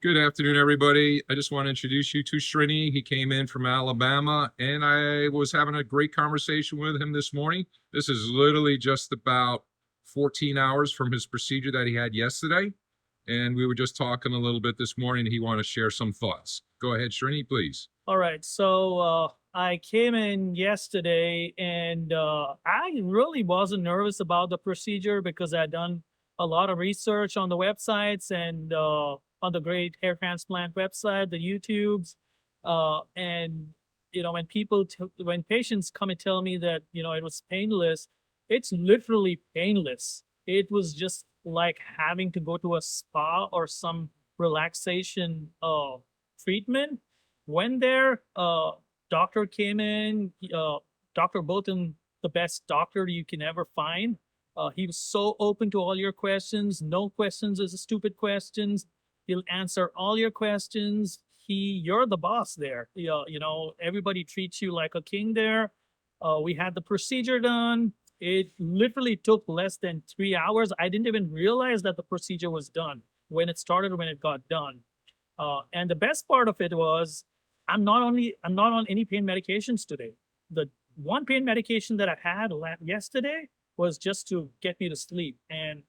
Good afternoon, everybody. I just want to introduce you to Srini. He came in from Alabama, and I was having a great conversation with him this morning. This is literally just about 14 hours from his procedure that he had yesterday. And we were just talking a little bit this morning. He wanted to share some thoughts. Go ahead, Srini, please. All right, so I came in yesterday, and I really wasn't nervous about the procedure because I'd done a lot of research on the websites and on the great hair transplant website, the YouTubes, and when patients come and tell me that it was painless, it's literally painless. It was just like having to go to a spa or some relaxation treatment. When their doctor came in, Dr. Bolton, the best doctor you can ever find. He was so open to all your questions. No questions is stupid questions. He'll answer all your questions. You're the boss there. Everybody treats you like a king there. We had the procedure done. It literally took less than 3 hours. I didn't even realize that the procedure was done when it started, when it got done. And the best part of it was I'm not on any pain medications today. The one pain medication that I had yesterday was just to get me to sleep, and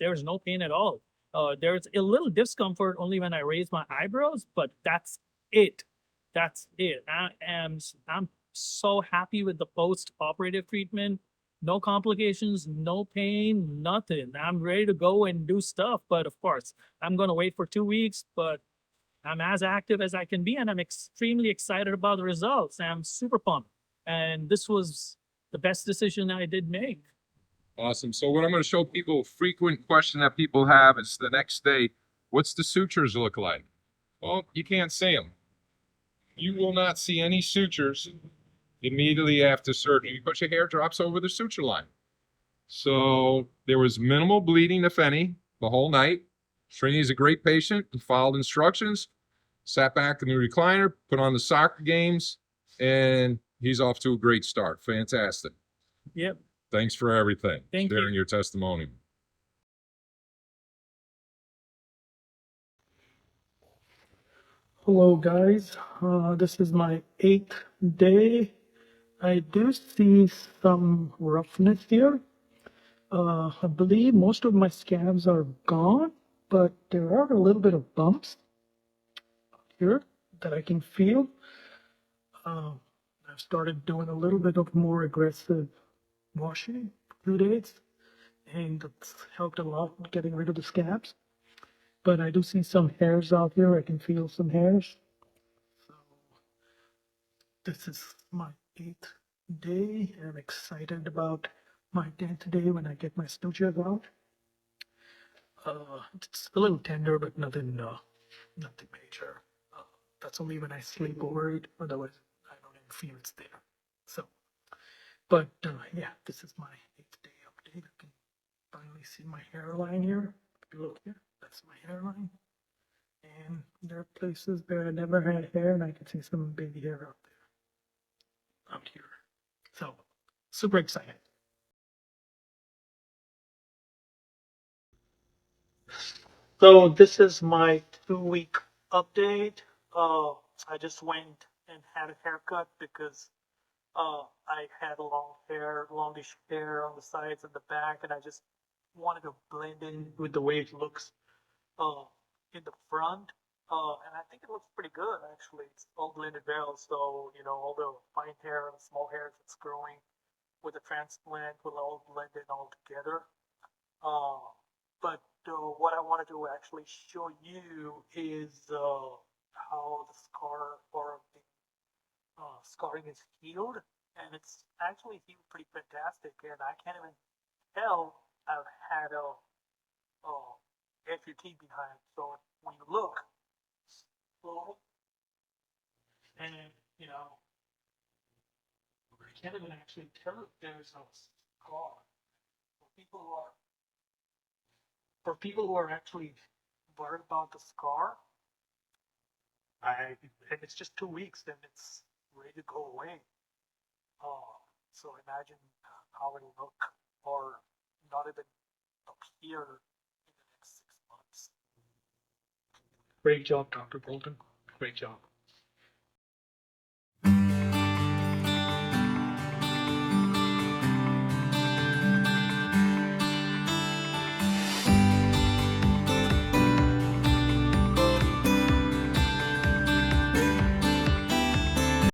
there's no pain at all. There's a little discomfort only when I raise my eyebrows, but that's it. That's it. I'm so happy with the post-operative treatment. No complications, no pain, nothing. I'm ready to go and do stuff, but of course, I'm gonna wait for 2 weeks. But I'm as active as I can be, and I'm extremely excited about the results. I'm super pumped. And this was the best decision I did make. Awesome. So, what I'm going to show people, a frequent question that people have is the next day, what's the sutures look like? Well, you can't see them. You will not see any sutures immediately after surgery because your hair drops over the suture line. So there was minimal bleeding, if any, the whole night. Srini is a great patient. He followed instructions, sat back in the recliner, put on the soccer games, and he's off to a great start. Fantastic. Yep. Thanks for everything, Thank you. sharing your testimony. Hello guys, this is my 8th day. I do see some roughness here. I believe most of my scabs are gone, but there are a little bit of bumps here that I can feel. Uh, I've started doing a little bit of more aggressive washing for 2 days, and it's helped a lot with getting rid of the scabs. But I do see some hairs out here. I can feel some hairs. So this is my 8th day. I'm excited about my 10th day when I get my sutures out. It's a little tender, but nothing major. That's only when I sleep over it. Otherwise, I don't even feel it's there. So, but yeah, this is my 8th day update. I can finally see my hairline here. If you look here, that's my hairline. And there are places where I never had hair, and I can see some baby hair out there, out here. So, super excited. So this is my 2 week update. I just went and had a haircut because I had long hair, longish hair on the sides and the back, and I just wanted to blend in with the way it looks uh, in the front. And I think it looks pretty good actually. It's all blended well, so all the fine hair and the small hairs that's growing with the transplant will all blend in all together. Uh, but what I wanted to actually show you is how the scar or the scarring is healed, and it's actually healed pretty fantastic. And I can't even tell I've had a FUT behind. So when you look slowly, and I can't even actually tell if there's a scar. For people who are actually worried about the scar, and it's just 2 weeks, then it's ready to go away. So imagine how it'll look, or not even appear in the next 6 months. Great job, Dr. Bolton. Great job.